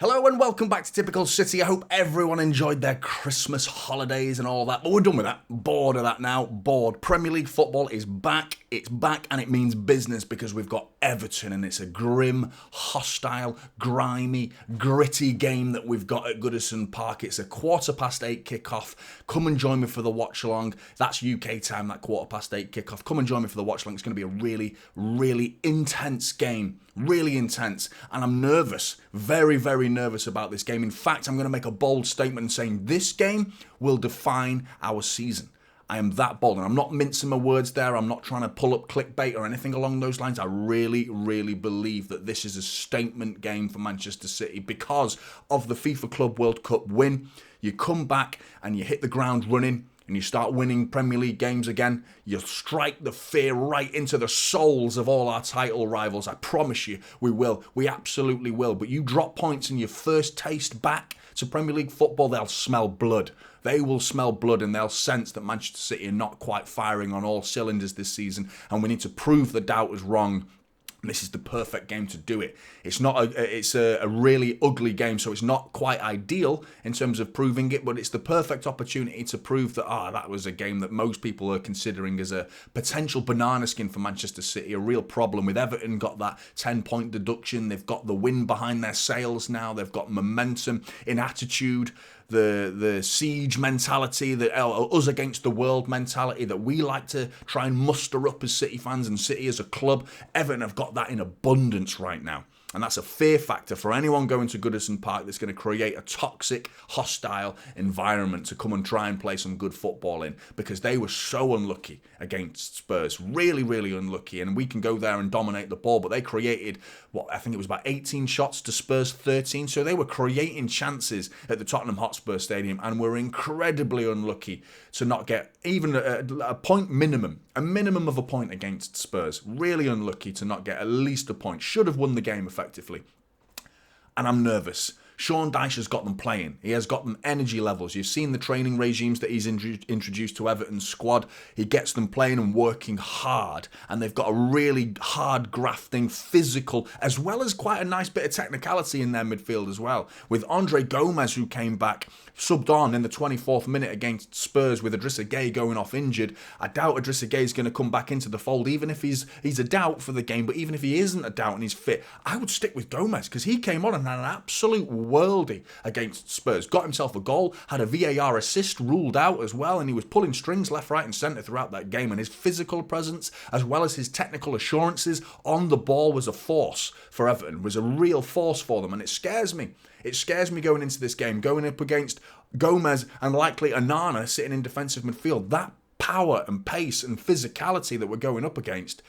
Hello and welcome back to Typical City. I hope everyone enjoyed their Christmas holidays and all that, but we're done with that. Bored of that now. Bored. Premier League football is back. It's back and it means business because we've got Everton and it's a grim, hostile, grimy, gritty game that we've got at Goodison Park. It's a 8:15 kickoff. Come and join me for the watch along. That's UK time, that 8:15 kickoff. Come and join me for the watch along. It's going to be a really, really intense game. Really intense, and I'm nervous, very, very nervous about this game. In fact, I'm going to make a bold statement saying this game will define our season. I am that bold, and I'm not mincing my words there. I'm not trying to pull up clickbait or anything along those lines. I really, really believe that this is a statement game for Manchester City because of the FIFA Club World Cup win. You come back and you hit the ground running, and you start winning Premier League games again, you'll strike the fear right into the souls of all our title rivals. I promise you, we will. We absolutely will. But you drop points in your first taste back to Premier League football, they'll smell blood. They will smell blood and they'll sense that Manchester City are not quite firing on all cylinders this season, and we need to prove the doubters wrong. This is the perfect game to do it. It's a really ugly game, so it's not quite ideal in terms of proving it, but it's the perfect opportunity to prove that that was a game that most people are considering as a potential banana skin for Manchester City, a real problem. With Everton got that 10-point deduction, they've got the wind behind their sails now, they've got momentum in attitude, the siege mentality, the us against the world mentality that we like to try and muster up as City fans and City as a club. Everton have got that in abundance right now. And that's a fear factor for anyone going to Goodison Park that's going to create a toxic, hostile environment to come and try and play some good football in, because they were so unlucky against Spurs. Really, really unlucky. And we can go there and dominate the ball, but they created, I think it was about 18 shots to Spurs 13. So they were creating chances at the Tottenham Hotspur Stadium and were incredibly unlucky to not get even a point minimum, a minimum of a point against Spurs. Really unlucky to not get at least a point. Should have won the game effectively. And I'm nervous. Sean Dyche has got them playing. He has got them energy levels. You've seen the training regimes that he's introduced to Everton's squad. He gets them playing and working hard. And they've got a really hard grafting, physical, as well as quite a nice bit of technicality in their midfield as well. With Andre Gomez, who came back, subbed on in the 24th minute against Spurs with Idrissa Gueye going off injured. I doubt Idrissa Gueye is going to come back into the fold, even if he's a doubt for the game. But even if he isn't a doubt and he's fit, I would stick with Gomez because he came on and had an absolute worldie against Spurs. Got himself a goal, had a VAR assist ruled out as well, and he was pulling strings left, right and centre throughout that game. And his physical presence, as well as his technical assurances on the ball, was a force for Everton, was a real force for them. And it scares me. It scares me going into this game, going up against Gomez and likely Onana sitting in defensive midfield. That power and pace and physicality that we're going up against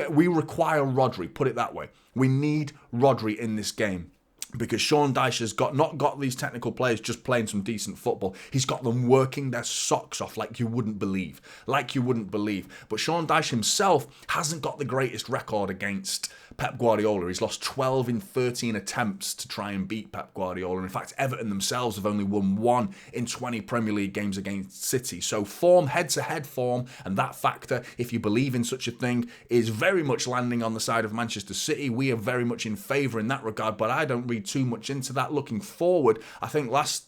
we require Rodri, put it that way. We need Rodri in this game. Because Sean Dyche has not got these technical players just playing some decent football. He's got them working their socks off like you wouldn't believe. Like you wouldn't believe. But Sean Dyche himself hasn't got the greatest record against Pep Guardiola. He's lost 12 in 13 attempts to try and beat Pep Guardiola. In fact, Everton themselves have only won 1 in 20 Premier League games against City. So form, head-to-head form, and that factor, if you believe in such a thing, is very much landing on the side of Manchester City. We are very much in favour in that regard, but I don't read too much into that. Looking forward, I think last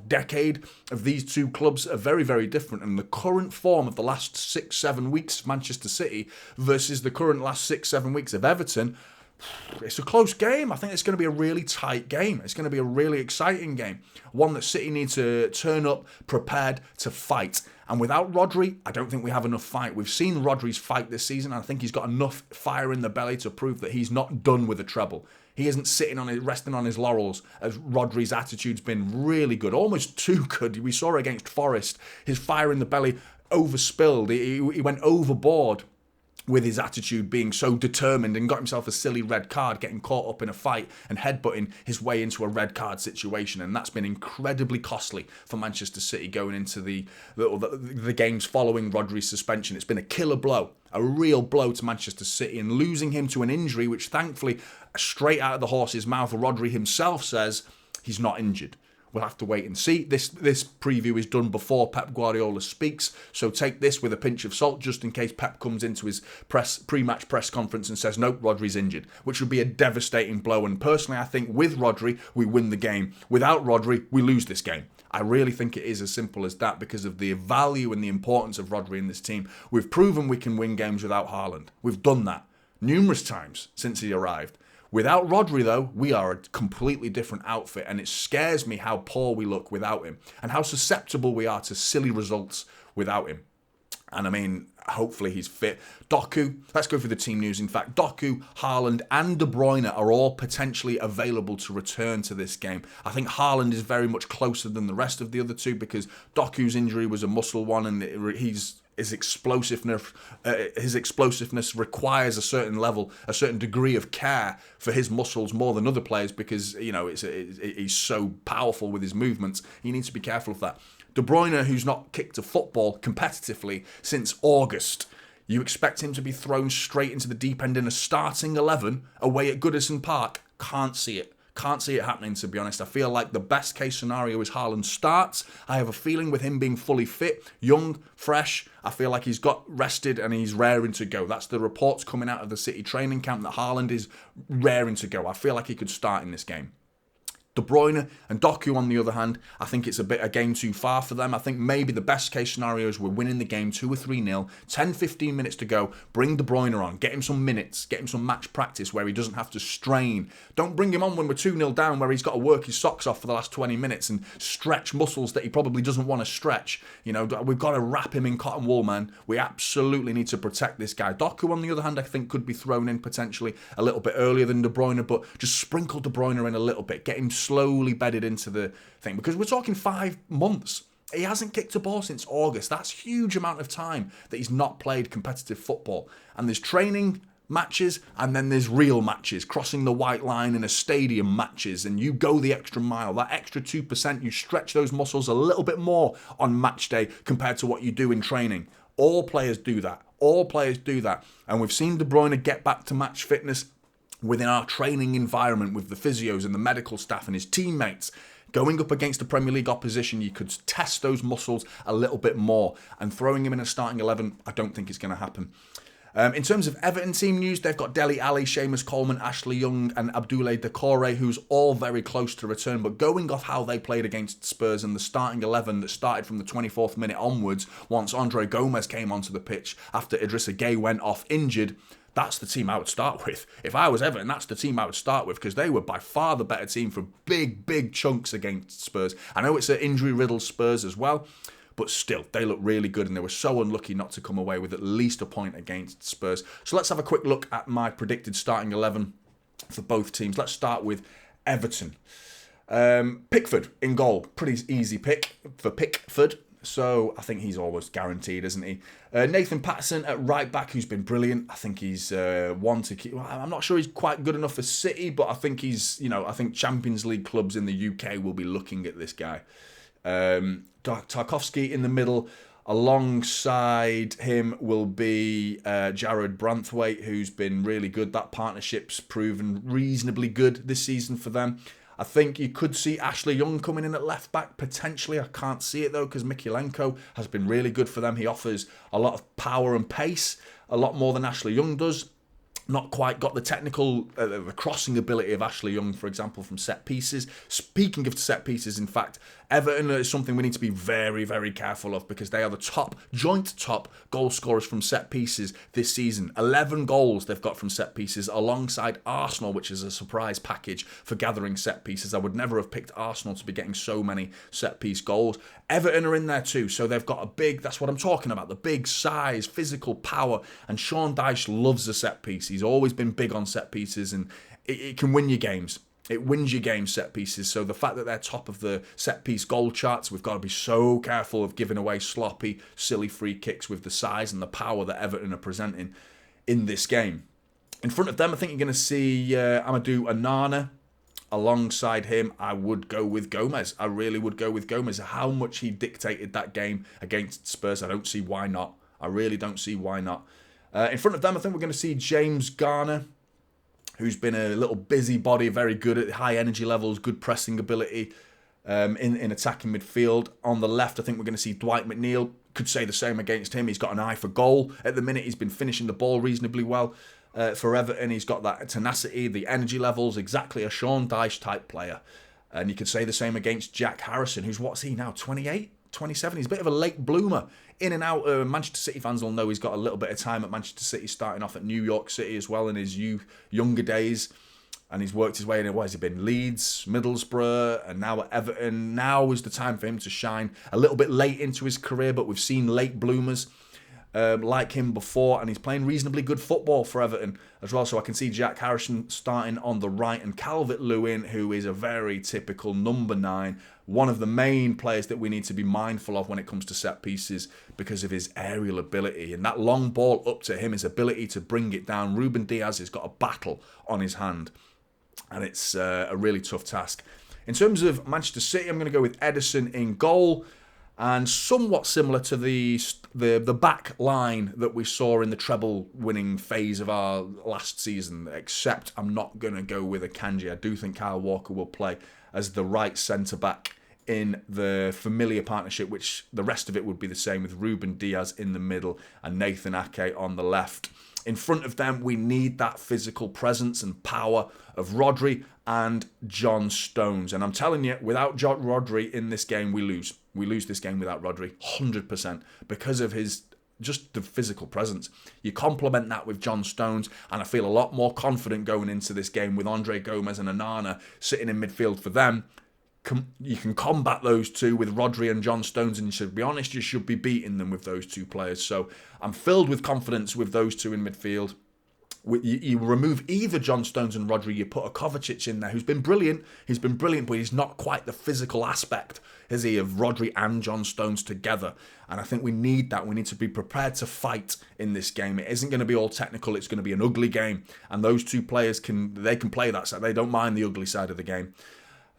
decade of these two clubs are very, very different, and the current form of the last 6-7 weeks of Manchester City versus the current last 6-7 weeks of Everton, it's a close game. I think it's going to be a really tight game. It's going to be a really exciting game, one that City need to turn up prepared to fight. And without Rodri, I don't think we have enough fight. We've seen Rodri's fight this season, and I think he's got enough fire in the belly to prove that he's not done with a treble. He isn't resting on his laurels, as Rodri's attitude's been really good, almost too good. We saw it against Forest. His fire in the belly overspilled. He went overboard with his attitude being so determined and got himself a silly red card, getting caught up in a fight and headbutting his way into a red card situation. And that's been incredibly costly for Manchester City going into the games following Rodri's suspension. It's been a killer blow, a real blow to Manchester City, and losing him to an injury, which thankfully, straight out of the horse's mouth, Rodri himself says he's not injured. We'll have to wait and see. This preview is done before Pep Guardiola speaks, so take this with a pinch of salt just in case Pep comes into his pre-match press conference and says, nope, Rodri's injured, which would be a devastating blow. And personally, I think with Rodri, we win the game. Without Rodri, we lose this game. I really think it is as simple as that because of the value and the importance of Rodri in this team. We've proven we can win games without Haaland. We've done that numerous times since he arrived. Without Rodri, though, we are a completely different outfit, and it scares me how poor we look without him and how susceptible we are to silly results without him. And I mean, hopefully he's fit. Doku, let's go through the team news. In fact, Doku, Haaland and De Bruyne are all potentially available to return to this game. I think Haaland is very much closer than the rest of the other two because Doku's injury was a muscle one, and his explosiveness requires a certain degree of care for his muscles more than other players because, you know, he's so powerful with his movements. You need to be careful of that. De Bruyne, who's not kicked a football competitively since August, you expect him to be thrown straight into the deep end in a starting 11 away at Goodison Park? Can't see it. Can't see it happening, to be honest. I feel like the best case scenario is Haaland starts. I have a feeling with him being fully fit, young, fresh, I feel like he's got rested and he's raring to go. That's the reports coming out of the City training camp that Haaland is raring to go. I feel like he could start in this game. De Bruyne and Doku, on the other hand, I think it's a game too far for them. I think maybe the best case scenario is we're winning the game 2 or 3-0, 10-15 minutes to go, bring De Bruyne on, get him some minutes, get him some match practice where he doesn't have to strain. Don't bring him on when we're 2-0 down where he's got to work his socks off for the last 20 minutes and stretch muscles that he probably doesn't want to stretch. You know, we've got to wrap him in cotton wool, man. We absolutely need to protect this guy. Doku, on the other hand, I think could be thrown in potentially a little bit earlier than De Bruyne, but just sprinkle De Bruyne in a little bit, get him slowly bedded into the thing because we're talking 5 months. He hasn't kicked a ball since August. That's a huge amount of time that he's not played competitive football. And there's training matches and then there's real matches, crossing the white line in a stadium matches, and you go the extra mile, that extra 2%, you stretch those muscles a little bit more on match day compared to what you do in training. All players do that. All players do that. And we've seen De Bruyne get back to match fitness within our training environment with the physios and the medical staff and his teammates. Going up against a Premier League opposition, you could test those muscles a little bit more. And throwing him in a starting 11, I don't think it's going to happen. In terms of Everton team news, they've got Dele Alli, Seamus Coleman, Ashley Young and Abdoulaye Doucouré, who's all very close to return. But going off how they played against Spurs and the starting 11 that started from the 24th minute onwards, once Andre Gomez came onto the pitch after Idrissa Gueye went off injured, that's the team I would start with. If I was Everton, that's the team I would start with because they were by far the better team for big chunks against Spurs. I know it's an injury-riddled Spurs as well, but still, they look really good and they were so unlucky not to come away with at least a point against Spurs. So let's have a quick look at my predicted starting 11 for both teams. Let's start with Everton. Pickford in goal. Pretty easy pick for Pickford. So I think he's almost guaranteed, isn't he? Nathan Patterson at right back, who's been brilliant. I think he's one to keep. I'm not sure he's quite good enough for City, but I think he's, I think Champions League clubs in the UK will be looking at this guy. Tarkowski in the middle. Alongside him will be Jared Branthwaite, who's been really good. That partnership's proven reasonably good this season for them. I think you could see Ashley Young coming in at left back, potentially. I can't see it though, because Mikhailenko has been really good for them. He offers a lot of power and pace, a lot more than Ashley Young does. Not quite got the technical, the crossing ability of Ashley Young, for example, from set pieces. Speaking of set pieces, in fact, Everton is something we need to be very, very careful of because they are the joint top goal scorers from set pieces this season. 11 goals they've got from set pieces alongside Arsenal, which is a surprise package for gathering set pieces. I would never have picked Arsenal to be getting so many set piece goals. Everton are in there too, so they've got that's what I'm talking about, the big size, physical power, and Sean Dyche loves a set piece. He's always been big on set pieces and it can win you games. It wins your game set pieces. So the fact that they're top of the set piece goal charts, we've got to be so careful of giving away sloppy, silly free kicks with the size and the power that Everton are presenting in this game. In front of them, I think you're going to see Amadou Onana. Alongside him, I would go with Gomez. I really would go with Gomez. How much he dictated that game against Spurs, I don't see why not. I really don't see why not. In front of them, I think we're going to see James Garner, who's been a little busybody, very good at high energy levels, good pressing ability. in attacking midfield. On the left, I think we're going to see Dwight McNeil. Could say the same against him. He's got an eye for goal. At the minute, he's been finishing the ball reasonably well for Everton. He's got that tenacity, the energy levels, exactly a Sean Dyche type player. And you could say the same against Jack Harrison, who's, what's he now, 28, 27? He's a bit of a late bloomer. In and out, Manchester City fans will know he's got a little bit of time at Manchester City, starting off at New York City as well in his younger days. And he's worked his way in. What has he been? Leeds, Middlesbrough, and now at Everton. Now is the time for him to shine. A little bit late into his career, but we've seen late bloomers like him before, and he's playing reasonably good football for Everton as well. So I can see Jack Harrison starting on the right, and Calvert-Lewin, who is a very typical number 9, one of the main players that we need to be mindful of when it comes to set pieces because of his aerial ability. And that long ball up to him, his ability to bring it down. Ruben Diaz has got a battle on his hand, and it's a really tough task. In terms of Manchester City, I'm going to go with Ederson in goal, and somewhat similar to the back line that we saw in the treble-winning phase of our last season, except I'm not going to go with Akanji. I do think Kyle Walker will play as the right centre-back in the familiar partnership, which the rest of it would be the same, with Ruben Diaz in the middle and Nathan Ake on the left. In front of them, we need that physical presence and power of Rodri and John Stones. And I'm telling you, without Rodri in this game, we lose. We lose this game without Rodri, 100%, because of his just the physical presence. You complement that with John Stones, and I feel a lot more confident going into this game with Andre Gomez and Onana sitting in midfield for them. You can combat those two with Rodri and John Stones, and you should be honest, you should be beating them with those two players. So I'm filled with confidence with those two in midfield. You remove either John Stones and Rodri, you put a Kovacic in there, who's been brilliant. He's been brilliant, but he's not quite the physical aspect, is he, of Rodri and John Stones together. And I think we need that. We need to be prepared to fight in this game. It isn't going to be all technical. It's going to be an ugly game. And those two players can play that side. They don't mind the ugly side of the game.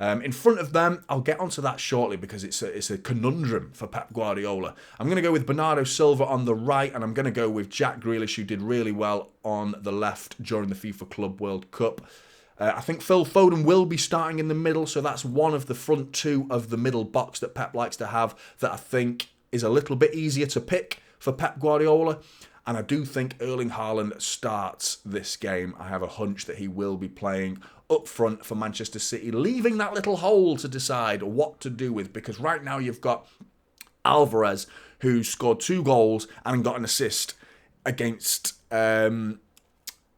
In front of them, I'll get onto that shortly because it's a conundrum for Pep Guardiola. I'm going to go with Bernardo Silva on the right, and I'm going to go with Jack Grealish, who did really well on the left during the FIFA Club World Cup. I think Phil Foden will be starting in the middle, so that's one of the front two of the middle box that Pep likes to have that I think is a little bit easier to pick for Pep Guardiola. And I do think Erling Haaland starts this game. I have a hunch that he will be playing up front for Manchester City, leaving that little hole to decide what to do with. Because right now you've got Alvarez, who scored 2 goals and got an assist against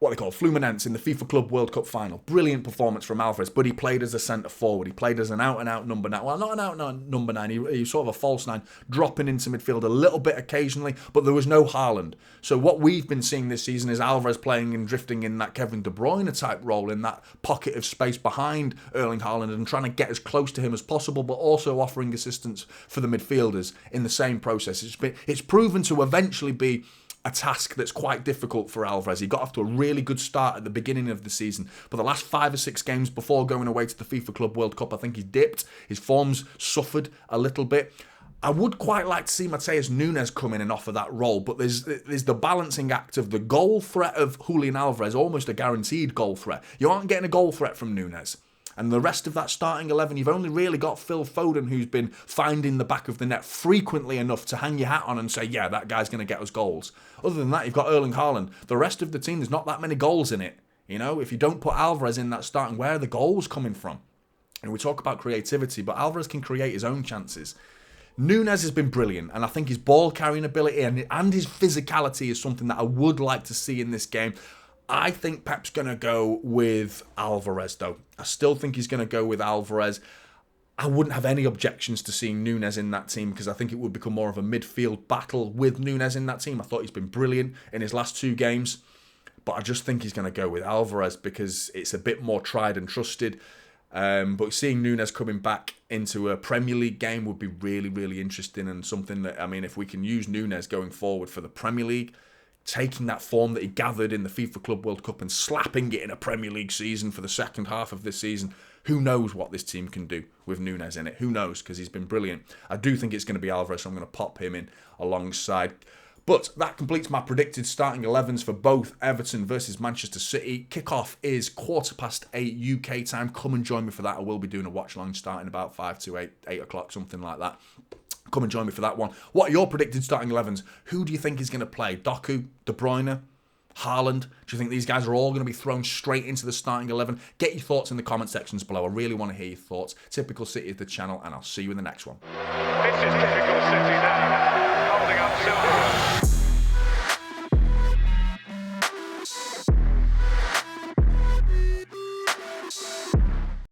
what they call Fluminense in the FIFA Club World Cup final. Brilliant performance from Alvarez, but he played as a centre forward. He played as an out-and-out number 9. Well, not an out-and-out number 9. He was sort of a false 9, dropping into midfield a little bit occasionally, but there was no Haaland. So what we've been seeing this season is Alvarez playing and drifting in that Kevin De Bruyne type role, in that pocket of space behind Erling Haaland and trying to get as close to him as possible, but also offering assistance for the midfielders in the same process. It's proven to eventually be a task that's quite difficult for Alvarez. He got off to a really good start at the beginning of the season, but the last 5 or 6 games before going away to the FIFA Club World Cup, I think he dipped. His form's suffered a little bit. I would quite like to see Mateus Nunes come in and offer that role, but there's the balancing act of the goal threat of Julian Alvarez, almost a guaranteed goal threat. You aren't getting a goal threat from Nunes. And the rest of that starting 11, you've only really got Phil Foden, who's been finding the back of the net frequently enough to hang your hat on and say, yeah, that guy's going to get us goals. Other than that, you've got Erling Haaland. The rest of the team, there's not that many goals in it. You know, if you don't put Alvarez in that starting, where are the goals coming from? And we talk about creativity, but Alvarez can create his own chances. Nunes has been brilliant, and I think his ball-carrying ability and his physicality is something that I would like to see in this game. I think Pep's going to go with Alvarez, though. I still think he's going to go with Alvarez. I wouldn't have any objections to seeing Nunes in that team because I think it would become more of a midfield battle with Nunes in that team. I thought he's been brilliant in his last 2 games, but I just think he's going to go with Alvarez because it's a bit more tried and trusted. But seeing Nunes coming back into a Premier League game would be really, really interesting, and something that, I mean, if we can use Nunes going forward for the Premier League, taking that form that he gathered in the FIFA Club World Cup and slapping it in a Premier League season for the second half of this season, who knows what this team can do with Nunes in it? Who knows? Because he's been brilliant. I do think it's going to be Alvarez, so I'm going to pop him in alongside But that completes my predicted starting 11s for both Everton versus Manchester City. Kickoff is 8:15 UK time. Come and join me for that. I will be doing a watch along starting about 5 to 8 o'clock, something like that. Come and join me for that one. What are your predicted starting 11s? Who do you think is going to play? Doku, De Bruyne, Haaland? Do you think these guys are all going to be thrown straight into the starting 11? Get your thoughts in the comment sections below. I really want to hear your thoughts. Typical City is the channel, and I'll see you in the next one. This is typical City now, holding up silver.